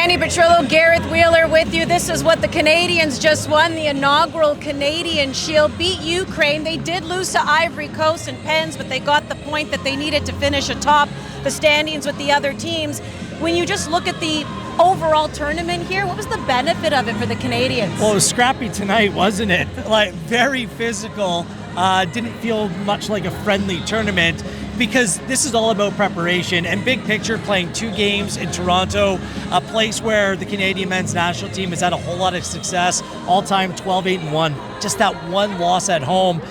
Andy Petrillo, Gareth Wheeler with you. This is what the Canadians just won, the inaugural Canadian Shield. Beat Ukraine. They did lose to Ivory Coast and Pens, but they got the point that they needed to finish atop the standings with the other teams. When you just look at the overall tournament here, what was the benefit of it for the Canadians? Well, it was scrappy tonight, wasn't it? Like, very physical. Didn't feel much like a friendly tournament, because this is all about preparation and big picture, playing 2 games in Toronto, a place where the Canadian men's national team has had a whole lot of success, all-time 12-8-1. Just that one loss at home.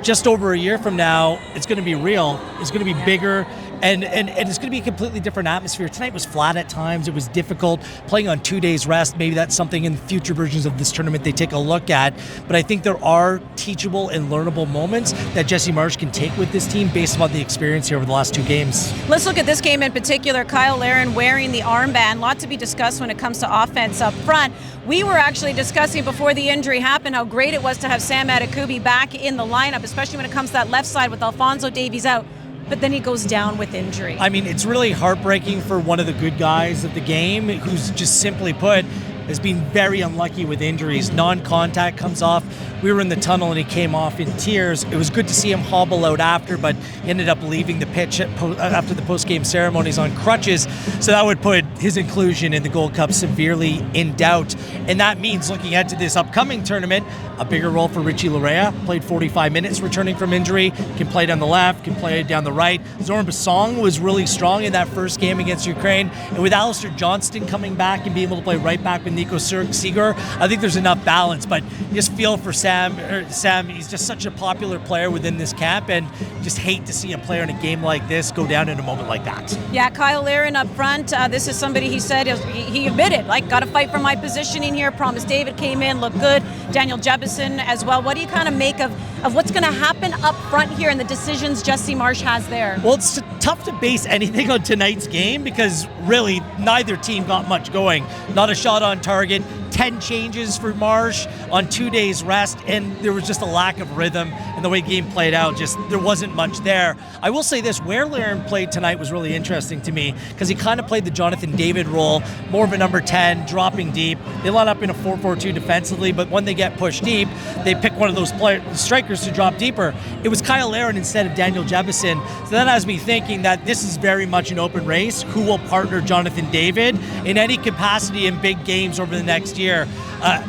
Just over a year from now, it's going to be real. It's going to be bigger. And it's going to be a completely different atmosphere. Tonight was flat at times. It was difficult. Playing on 2 days rest, maybe that's something in future versions of this tournament they take a look at. But I think there are teachable and learnable moments that Jesse Marsh can take with this team based on the experience here over the last 2 games. Let's look at this game in particular. Kyle Larin wearing the armband. A lot to be discussed when it comes to offense up front. We were actually discussing before the injury happened how great it was to have Sam Adekubi back in the lineup, especially when it comes to that left side with Alphonso Davies out. But then he goes down with injury. I mean, it's really heartbreaking for one of the good guys of the game, who's just simply put, has been very unlucky with injuries. Non-contact comes off. We were in the tunnel and he came off in tears. It was good to see him hobble out after, but he ended up leaving the pitch after the post-game ceremonies on crutches. So that would put his inclusion in the Gold Cup severely in doubt. And that means, looking ahead to this upcoming tournament, a bigger role for Richie Larea. Played 45 minutes returning from injury. Can play down the left, can play down the right. Zoran Basong was really strong in that first game against Ukraine. And with Alistair Johnston coming back and being able to play right back with Nico Seeger, I think there's enough balance. But just feel for Sam, he's just such a popular player within this camp, and just hate to see a player in a game like this go down in a moment like that. Yeah, Kyle Larin up front. This is somebody he said, he admitted, got to fight for my positioning here. Promise David came in, looked good. Daniel Jebison as well. What do you kind of make of what's going to happen up front here and the decisions Jesse Marsh has there? Well, it's tough to base anything on tonight's game because really neither team got much going. Not a shot on target. 10 changes for Marsh on 2 days rest, and there was just a lack of rhythm, and the way the game played out, just there wasn't much there. I will say this, where Larin played tonight was really interesting to me, because he kind of played the Jonathan David role, more of a number 10, dropping deep. They line up in a 4-4-2 defensively, but when they get pushed deep, they pick one of those strikers to drop deeper. It was Kyle Larin instead of Daniel Jebison, so that has me thinking that this is very much an open race. Who will partner Jonathan David in any capacity in big games over the next year?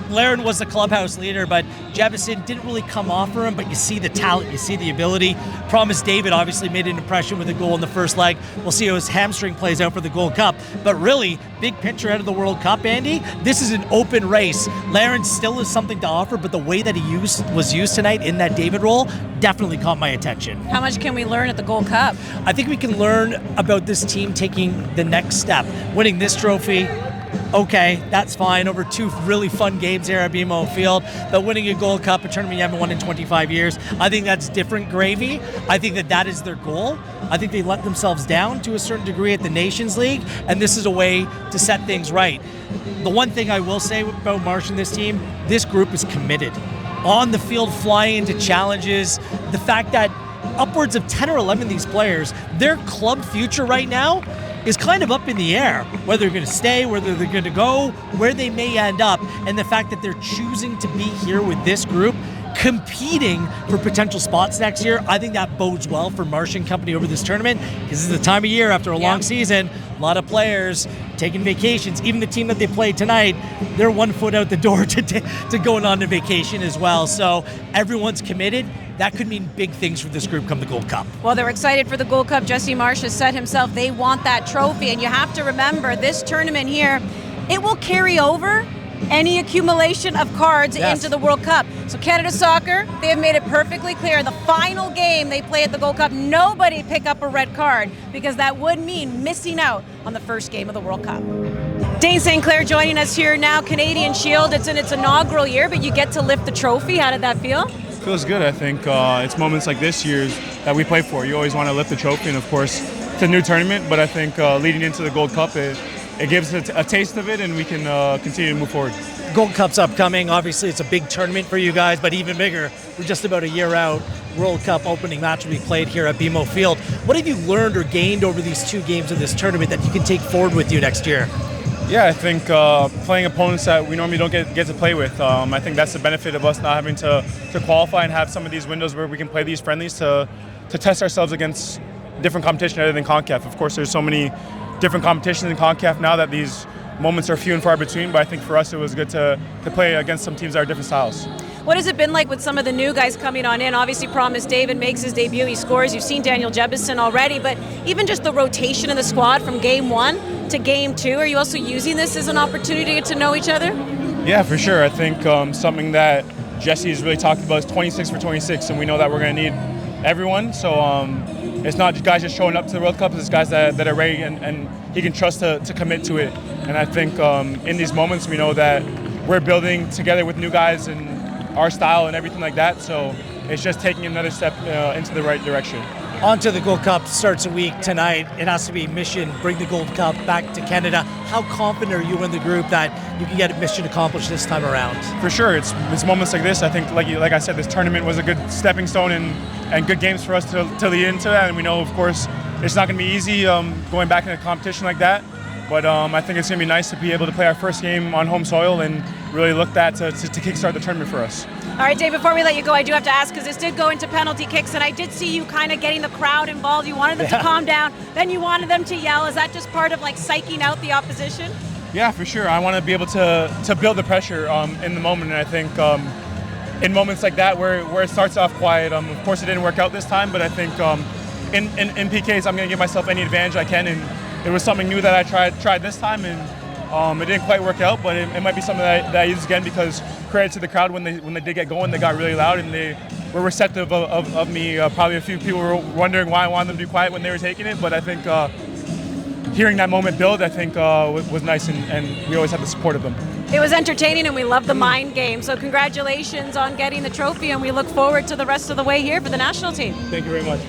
Larin was the clubhouse leader, but Jebison didn't really come off for him, but you see the talent, you see the ability. Promise David obviously made an impression with a goal in the first leg. We'll see how his hamstring plays out for the Gold Cup. But really, big picture out of the World Cup, Andy, this is an open race. Larin still has something to offer, but the way that he was used tonight in that David role definitely caught my attention. How much can we learn at the Gold Cup? I think we can learn about this team taking the next step. Winning this trophy, okay, that's fine. Over 2 really fun games here at BMO Field. But winning a Gold Cup, a tournament you haven't won in 25 years, I think that's different gravy. I think that is their goal. I think they let themselves down to a certain degree at the Nations League, and this is a way to set things right. The one thing I will say about Marsh and this team, this group is committed. On the field, flying into challenges. The fact that upwards of 10 or 11 of these players, their club future right now is kind of up in the air, whether they're going to stay, whether they're going to go, where they may end up, and the fact that they're choosing to be here with this group, competing for potential spots next year, I think that bodes well for Marsh and company over this tournament, because this is the time of year after a long season, a lot of players taking vacations. Even the team that they played tonight, they're 1 foot out the door to going on a vacation as well. So everyone's committed. That could mean big things for this group come the Gold Cup. Well, they're excited for the Gold Cup. Jesse Marsh has said himself they want that trophy. And you have to remember, this tournament here, it will carry over any accumulation of cards into the World Cup. So Canada Soccer, they have made it perfectly clear. The final game they play at the Gold Cup, nobody pick up a red card, because that would mean missing out on the first game of the World Cup. Dane St. Clair joining us here now. Canadian Shield, it's in its inaugural year, but you get to lift the trophy. How did that feel? Feels good. I think it's moments like this year's that we play for. You always want to lift the trophy, and of course it's a new tournament, but I think leading into the Gold Cup, it gives a taste of it, and we can continue to move forward. Gold Cup's upcoming. Obviously it's a big tournament for you guys, but even bigger, we're just about a year out. World Cup opening match will be played here at BMO Field. What have you learned or gained over these 2 games of this tournament that you can take forward with you next year? Yeah, I think playing opponents that we normally don't get to play with. I think that's the benefit of us not having to qualify and have some of these windows where we can play these friendlies to test ourselves against different competition other than CONCACAF. Of course, there's so many different competitions in CONCACAF now that these moments are few and far between, but I think for us it was good to play against some teams that are different styles. What has it been like with some of the new guys coming on in? Obviously, Promise David makes his debut, he scores. You've seen Daniel Jebison already, but even just the rotation of the squad from game 1 to game 2, are you also using this as an opportunity to get to know each other? Yeah, for sure. I think something that Jesse has really talked about is 26 for 26, and we know that we're going to need everyone. So it's not just guys just showing up to the World Cup, it's guys that are ready and he can trust to commit to it. And I think in these moments we know that we're building together with new guys and our style and everything like that. So it's just taking another step into the right direction. On to the Gold Cup starts a week tonight. It has to be mission, bring the Gold Cup back to Canada. How confident are you in the group that you can get a mission accomplished this time around? For sure, it's moments like this. I think, like I said, this tournament was a good stepping stone and good games for us to lead into that. And we know, of course, it's not going to be easy going back in a competition like that. But I think it's going to be nice to be able to play our first game on home soil and really look that to kickstart the tournament for us. All right, Dave, before we let you go, I do have to ask, because this did go into penalty kicks, and I did see you kind of getting the crowd involved. You wanted them to calm down, then you wanted them to yell. Is that just part of like psyching out the opposition? Yeah, for sure. I want to be able to build the pressure in the moment, and I think in moments like that where it starts off quiet, of course it didn't work out this time, but I think in PKs I'm going to give myself any advantage I can, and it was something new that I tried this time, and it didn't quite work out, but it might be something that I use again, because credit to the crowd, when they did get going, they got really loud and they were receptive of me. Probably a few people were wondering why I wanted them to be quiet when they were taking it, but I think hearing that moment build, I think was nice, and we always had the support of them. It was entertaining, and we love the mind game. So congratulations on getting the trophy, and we look forward to the rest of the way here for the national team. Thank you very much.